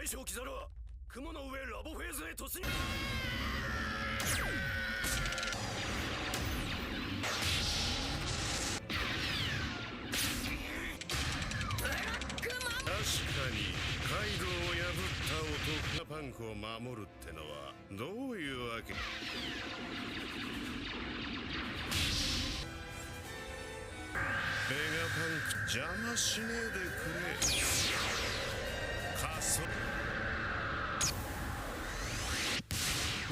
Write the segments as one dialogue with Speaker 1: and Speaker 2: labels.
Speaker 1: 大将キザルは雲の上ラボフェーズへ突入。確かにカイドウを破った男がパンクを守るってのはどういうわけ。ベガパンク邪魔しねえでくれ。カソ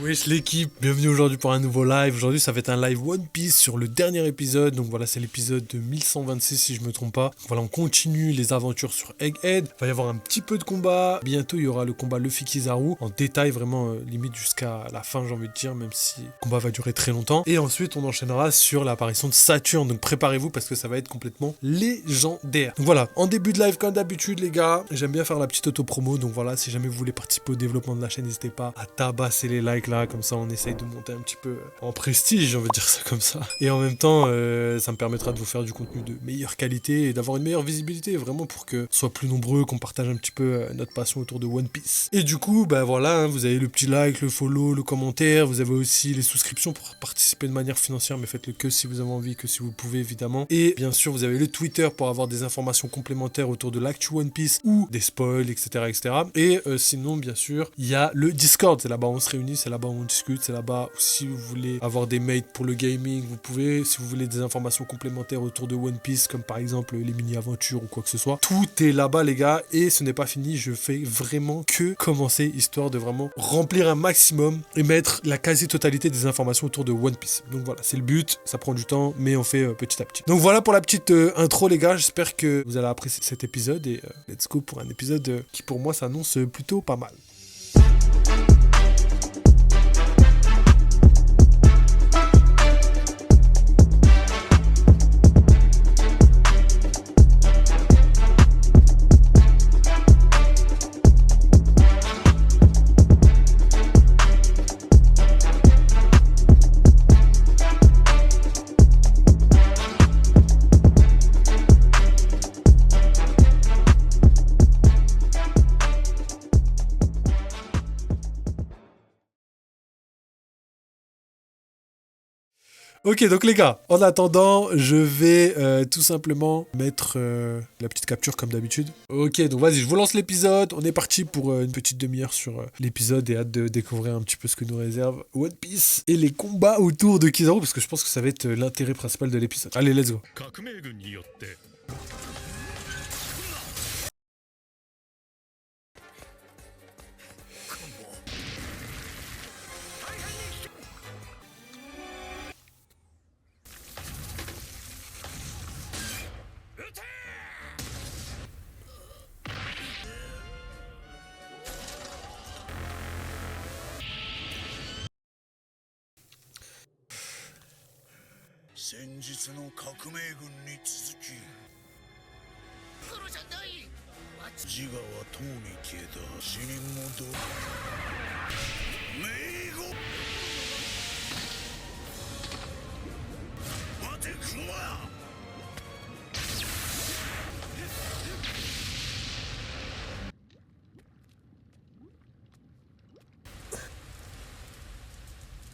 Speaker 2: Wesh l'équipe, bienvenue aujourd'hui pour un nouveau live. Aujourd'hui ça va être un live One Piece sur le dernier épisode. Donc voilà, c'est l'épisode de 1126 si je me trompe pas. Voilà, on continue les aventures sur Egghead. Il va y avoir un petit peu de combat. Bientôt il y aura le combat Luffy Kizaru en détail, vraiment limite jusqu'à la fin, j'ai envie de dire, même si le combat va durer très longtemps. Et ensuite on enchaînera sur l'apparition de Saturne. Donc préparez-vous parce que ça va être complètement légendaire. Donc voilà, en début de live comme d'habitude les gars, j'aime bien faire la petite auto-promo. Donc voilà, si jamais vous voulez participer au développement de la chaîne, n'hésitez pas à tabasser les likes là, comme ça on essaye de monter un petit peu en prestige, on va dire ça comme ça. Et en même temps, ça me permettra de vous faire du contenu de meilleure qualité et d'avoir une meilleure visibilité, vraiment pour que soit plus nombreux, qu'on partage un petit peu notre passion autour de One Piece. Et du coup, bah voilà, hein, vous avez le petit like, le follow, le commentaire, vous avez aussi les souscriptions pour participer de manière financière, mais faites-le que si vous avez envie, que si vous pouvez évidemment. Et bien sûr, vous avez le Twitter pour avoir des informations complémentaires autour de l'actu One Piece ou des spoils, etc. etc. Et sinon, bien sûr, il y a le Discord, c'est là-bas où on se réunit, c'est là-bas où on discute, c'est là-bas où si vous voulez avoir des mates pour le gaming, vous pouvez, si vous voulez des informations complémentaires autour de One Piece, comme par exemple les mini-aventures ou quoi que ce soit, tout est là-bas les gars, et ce n'est pas fini, je fais vraiment que commencer, histoire de vraiment remplir un maximum et mettre la quasi-totalité des informations autour de One Piece. Donc voilà, c'est le but, ça prend du temps, mais on fait petit à petit. Donc voilà pour la petite intro les gars, j'espère que vous allez apprécier cet épisode, et let's go pour un épisode qui pour moi s'annonce plutôt pas mal. Ok, donc les gars, en attendant, je vais tout simplement mettre la petite capture comme d'habitude. Ok, donc vas-y, je vous lance l'épisode. On est parti pour une petite demi-heure sur l'épisode et hâte de découvrir un petit peu ce que nous réserve One Piece et les combats autour de Kizaru parce que je pense que ça va être l'intérêt principal de l'épisode. Allez, let's go.
Speaker 1: 先日の革命軍に続き黒じゃない自我はとうに消えた死人もど名護待てクマ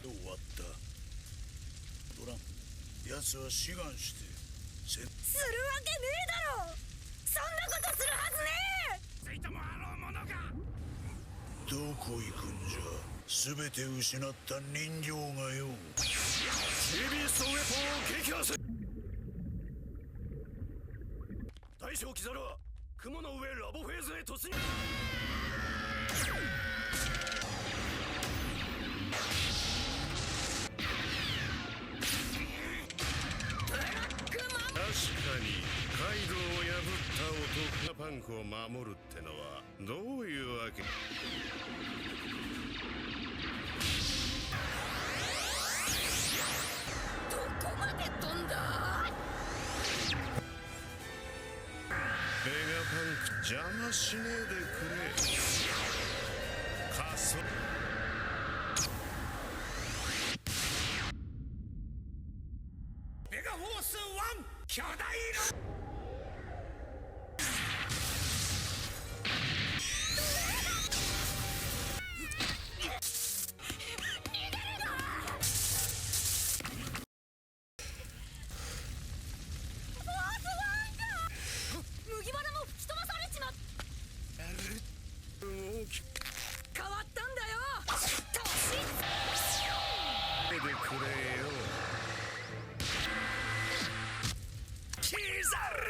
Speaker 1: 終わったドラン奴は志願してするわけねえだろそんなことするはずねえついてもあろうものがどこ行くんじゃ全て失った人形がよヘビーストウェポンを撃破せ大将キザルは雲の上ラボフェーズへ突入確かにカイドウを破った男がパンクを守るってのはどういうわけどこまで飛んだベガパンク邪魔しねえでくれカソベガフォース1巨大なキザル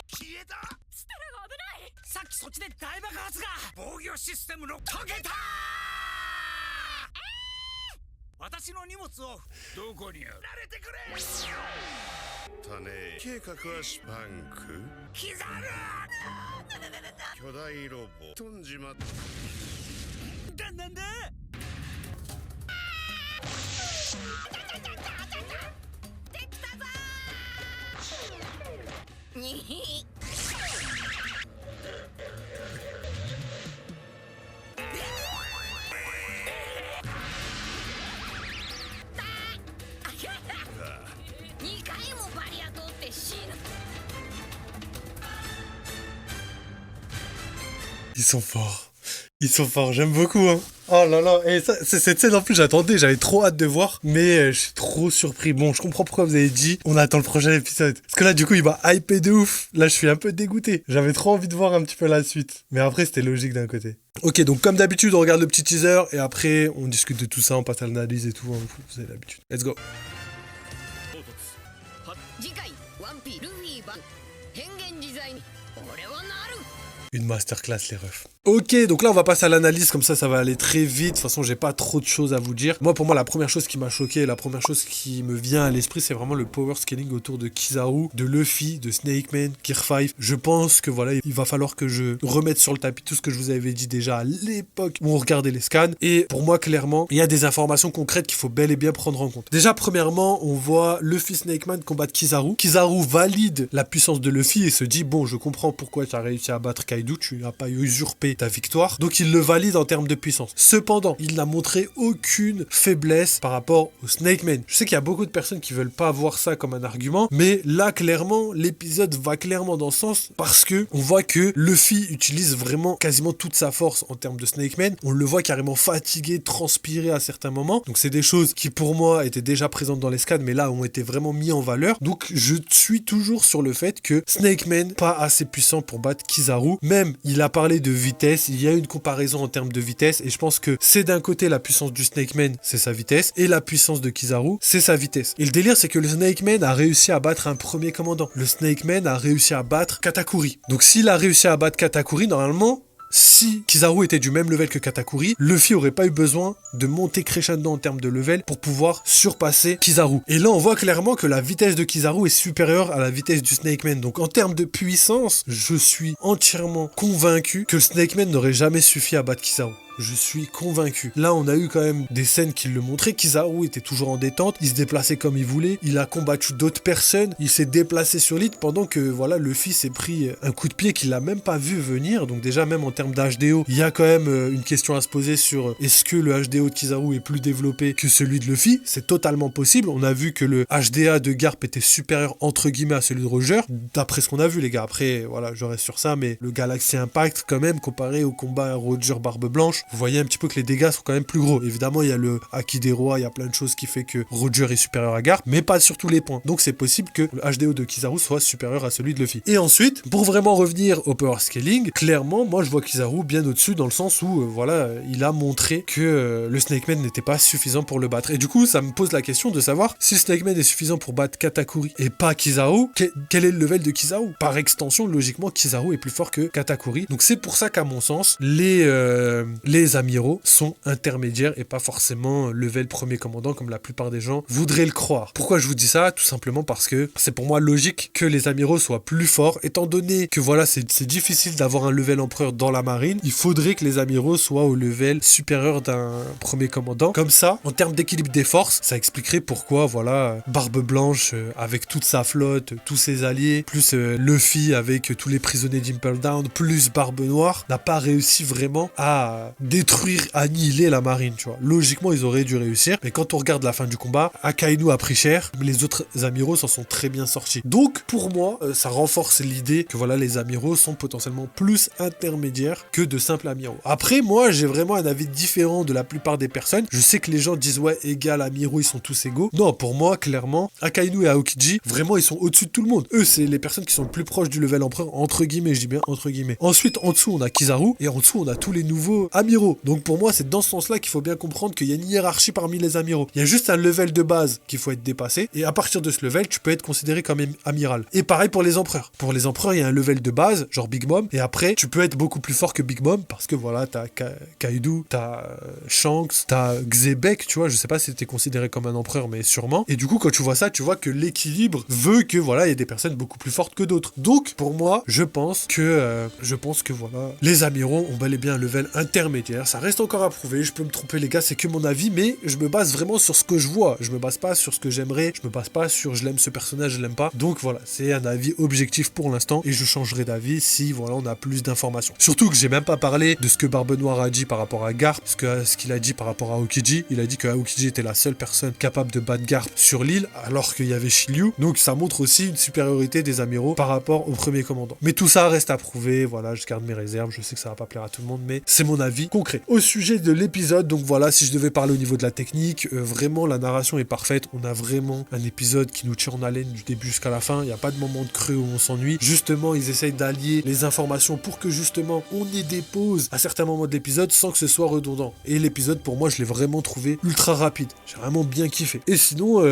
Speaker 1: 消えた。ステラが危ない。さっきそっちで大爆発が。防御システムの溶けた。私の荷物をどこにある。られてくれ。
Speaker 3: 種計画はシパンク
Speaker 1: キザル。
Speaker 3: 巨大ロボ飛んじまった
Speaker 1: なんだ。できたぞー。にひ。2回もバリア通って死ぬ。
Speaker 2: Ils sont forts. Ils sont forts, j'aime beaucoup, hein. Oh là là, et ça, cette scène en plus, j'avais trop hâte de voir, mais je suis trop surpris. Bon, je comprends pourquoi vous avez dit, on attend le prochain épisode. Parce que là, du coup, il m'a hypé de ouf. Là, je suis un peu dégoûté. J'avais trop envie de voir un petit peu la suite. Mais après, c'était logique d'un côté. Ok, donc comme d'habitude, on regarde le petit teaser, et après, on discute de tout ça, on passe à l'analyse et tout, hein. Vous avez l'habitude. Let's go. Une masterclass, les refs. Ok, donc là on va passer à l'analyse, comme ça va aller très vite. De toute façon, j'ai pas trop de choses à vous dire. Moi, pour moi, la première chose qui m'a choqué, la première chose qui me vient à l'esprit, c'est vraiment le power scaling autour de Kizaru, de Luffy, de Snake Man, Gear 5. Je pense que voilà, il va falloir que je remette sur le tapis tout ce que je vous avais dit déjà à l'époque où on regardait les scans. Et pour moi, clairement, il y a des informations concrètes qu'il faut bel et bien prendre en compte. Déjà, premièrement, on voit Luffy Snake Man combattre Kizaru. Kizaru valide la puissance de Luffy et se dit, bon, je comprends pourquoi tu as réussi à battre Kaido, tu n'as pas usurpé ta victoire. Donc il le valide en termes de puissance. Cependant, il n'a montré aucune faiblesse par rapport au Snake Man. Je sais qu'il y a beaucoup de personnes qui veulent pas voir ça comme un argument, mais là clairement, l'épisode va clairement dans ce sens parce que on voit que Luffy utilise vraiment quasiment toute sa force en termes de Snake Man. On le voit carrément fatigué, transpirer à certains moments. Donc c'est des choses qui pour moi étaient déjà présentes dans les scans, mais là ont été vraiment mis en valeur. Donc je suis toujours sur le fait que Snake Man pas assez puissant pour battre Kizaru. Même il a parlé de vitesse, il y a une comparaison en termes de vitesse et je pense que c'est d'un côté la puissance du Snake Man, c'est sa vitesse, et la puissance de Kizaru, c'est sa vitesse. Et le délire, c'est que le Snake Man a réussi à battre un premier commandant. Le Snake Man a réussi à battre Katakuri. Donc s'il a réussi à battre Katakuri, normalement, si Kizaru était du même level que Katakuri, Luffy aurait pas eu besoin de monter crescendo en termes de level pour pouvoir surpasser Kizaru. Et là, on voit clairement que la vitesse de Kizaru est supérieure à la vitesse du Snake Man. Donc en termes de puissance, je suis entièrement convaincu que le Snake Man n'aurait jamais suffi à battre Kizaru. Je suis convaincu. Là, on a eu quand même des scènes qui le montraient. Kizaru était toujours en détente. Il se déplaçait comme il voulait. Il a combattu d'autres personnes. Il s'est déplacé sur l'île pendant que, voilà, Luffy s'est pris un coup de pied qu'il n'a même pas vu venir. Donc déjà, même en termes d'HDO, il y a quand même une question à se poser sur est-ce que le HDO de Kizaru est plus développé que celui de Luffy? C'est totalement possible. On a vu que le HDA de Garp était supérieur, entre guillemets, à celui de Roger. D'après ce qu'on a vu, les gars. Après, voilà, je reste sur ça. Mais le Galaxy Impact, quand même, comparé au combat Roger Barbe Blanche, vous voyez un petit peu que les dégâts sont quand même plus gros. Évidemment, il y a le Haki des Rois, il y a plein de choses qui fait que Roger est supérieur à Garp, mais pas sur tous les points. Donc c'est possible que le HDO de Kizaru soit supérieur à celui de Luffy. Et ensuite, pour vraiment revenir au power scaling, clairement, moi je vois Kizaru bien au-dessus dans le sens où, voilà, il a montré que le Snake Man n'était pas suffisant pour le battre. Et du coup, ça me pose la question de savoir si le Snake Man est suffisant pour battre Katakuri et pas Kizaru, quel est le level de Kizaru? Par extension, logiquement, Kizaru est plus fort que Katakuri. Donc c'est pour ça qu'à mon sens, les amiraux sont intermédiaires et pas forcément level premier commandant comme la plupart des gens voudraient le croire. Pourquoi je vous dis ça? Tout simplement parce que c'est pour moi logique que les amiraux soient plus forts, étant donné que voilà, c'est difficile d'avoir un level empereur dans la marine. Il faudrait que les amiraux soient au level supérieur d'un premier commandant. Comme ça, en termes d'équilibre des forces, ça expliquerait pourquoi, voilà, Barbe Blanche avec toute sa flotte, tous ses alliés, plus Luffy avec tous les prisonniers d'Impel Down, plus Barbe Noire, n'a pas réussi vraiment à détruire, annihiler la marine, tu vois. Logiquement, ils auraient dû réussir, mais quand on regarde la fin du combat, Akainu a pris cher, mais les autres amiraux s'en sont très bien sortis. Donc, pour moi, ça renforce l'idée que voilà, les amiraux sont potentiellement plus intermédiaires que de simples amiraux. Après, moi, j'ai vraiment un avis différent de la plupart des personnes. Je sais que les gens disent, ouais, égal, amiraux, ils sont tous égaux. Non, pour moi, clairement, Akainu et Aokiji, vraiment, ils sont au-dessus de tout le monde. Eux, c'est les personnes qui sont le plus proches du level empereur, entre guillemets, je dis bien entre guillemets. Ensuite, en dessous, on a Kizaru, et en dessous, on a tous les nouveaux amiraux. amiraux. Donc pour moi, c'est dans ce sens-là qu'il faut bien comprendre qu'il y a une hiérarchie parmi les amiraux. Il y a juste un level de base qu'il faut être dépassé, et à partir de ce level, tu peux être considéré comme amiral. Et pareil pour les empereurs. Pour les empereurs, il y a un level de base, genre Big Mom, et après, tu peux être beaucoup plus fort que Big Mom, parce que voilà, t'as Kaido, t'as Shanks, t'as Xebec, tu vois, je sais pas si c'était considéré comme un empereur, mais sûrement. Et du coup, quand tu vois ça, tu vois que l'équilibre veut que, voilà, il y a des personnes beaucoup plus fortes que d'autres. Donc, pour moi, je pense que voilà, les amiraux ont bel et bien un level intermédiaire. Ça reste encore à prouver, je peux me tromper les gars, c'est que mon avis, mais je me base vraiment sur ce que je vois. Je me base pas sur ce que j'aimerais, je me base pas sur je l'aime ce personnage, je l'aime pas. Donc voilà, c'est un avis objectif pour l'instant, et je changerai d'avis si, voilà, on a plus d'informations. Surtout que j'ai même pas parlé de ce que Barbe Noire a dit par rapport à Garp, ce qu'il a dit par rapport à Aokiji. Il a dit que Aokiji était la seule personne capable de battre Garp sur l'île, alors qu'il y avait Shiryu. Donc ça montre aussi une supériorité des amiraux par rapport au premier commandant. Mais tout ça reste à prouver, voilà, je garde mes réserves, je sais que ça va pas plaire à tout le monde, mais c'est mon avis concret. Au sujet de l'épisode, donc voilà, si je devais parler au niveau de la technique, vraiment la narration est parfaite, on a vraiment un épisode qui nous tire en haleine du début jusqu'à la fin, il n'y a pas de moment de creux où on s'ennuie. Justement, ils essayent d'allier les informations pour que justement on ait des pauses à certains moments de l'épisode sans que ce soit redondant. Et l'épisode, pour moi, je l'ai vraiment trouvé ultra rapide. J'ai vraiment bien kiffé. Et sinon,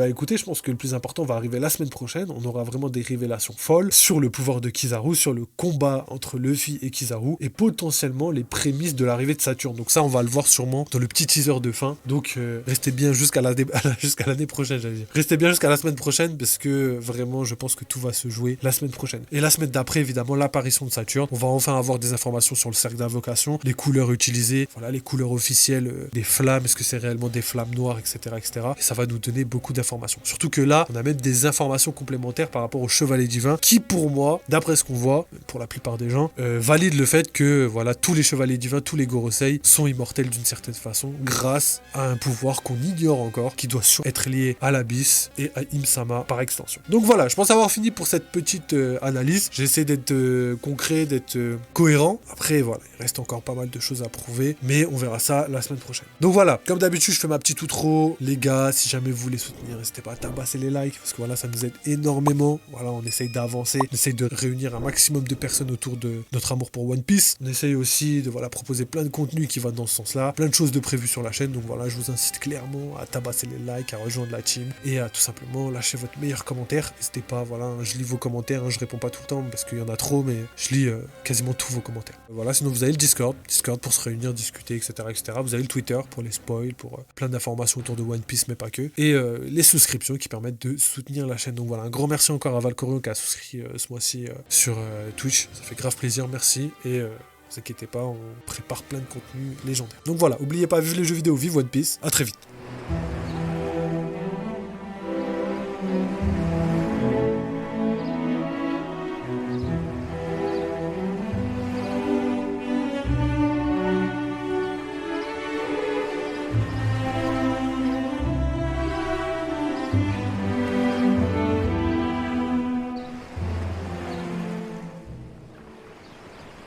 Speaker 2: écoutez, je pense que le plus important va arriver la semaine prochaine. On aura vraiment des révélations folles sur le pouvoir de Kizaru, sur le combat entre Luffy et Kizaru, et potentiellement les prémices de l'arrivée de Saturne. Donc ça, on va le voir sûrement dans le petit teaser de fin. Donc restez bien jusqu'à l'année prochaine, j'allais dire. Restez bien jusqu'à la semaine prochaine, parce que vraiment, je pense que tout va se jouer la semaine prochaine. Et la semaine d'après, évidemment, l'apparition de Saturne. On va enfin avoir des informations sur le cercle d'invocation, les couleurs utilisées, voilà, les couleurs officielles des flammes, est-ce que c'est réellement des flammes noires, etc., etc. Et ça va nous donner beaucoup d'informations. Surtout que là, on a même des informations complémentaires par rapport au Chevalier Divin, qui pour moi, d'après ce qu'on voit, pour la plupart des gens, valide le fait que voilà, tous les Chevaliers Divins, tous les Gorosei sont immortels d'une certaine façon, grâce à un pouvoir qu'on ignore encore, qui doit être lié à l'Abysse et à Im-sama par extension. Donc voilà, je pense avoir fini pour cette petite analyse. J'essaie d'être concret, d'être cohérent. Après, voilà, il reste encore pas mal de choses à prouver, mais on verra ça la semaine prochaine. Donc voilà, comme d'habitude, je fais ma petite outro. Les gars, si jamais vous voulez soutenir, n'hésitez pas à tabasser les likes, parce que voilà, ça nous aide énormément. Voilà, on essaye d'avancer, on essaye de réunir un maximum de personnes autour de notre amour pour One Piece. On essaye aussi de proposer plein de contenu qui va dans ce sens-là, plein de choses de prévues sur la chaîne. Donc voilà, je vous incite clairement à tabasser les likes, à rejoindre la team et à tout simplement lâcher votre meilleur commentaire. N'hésitez pas, voilà, je lis vos commentaires, je réponds pas tout le temps parce qu'il y en a trop, mais je lis quasiment tous vos commentaires. Voilà, sinon vous avez le Discord pour se réunir, discuter, etc., etc. Vous avez le Twitter pour les spoils, pour plein d'informations autour de One Piece, mais pas que. Et les souscriptions qui permettent de soutenir la chaîne. Donc voilà, un grand merci encore à Valcorion qui a souscrit ce mois-ci sur Twitch. Ça fait grave plaisir, merci. Et ne vous inquiétez pas, on prépare plein de contenus légendaires. Donc voilà, n'oubliez pas, vive les jeux vidéo, vive One Piece. À très vite.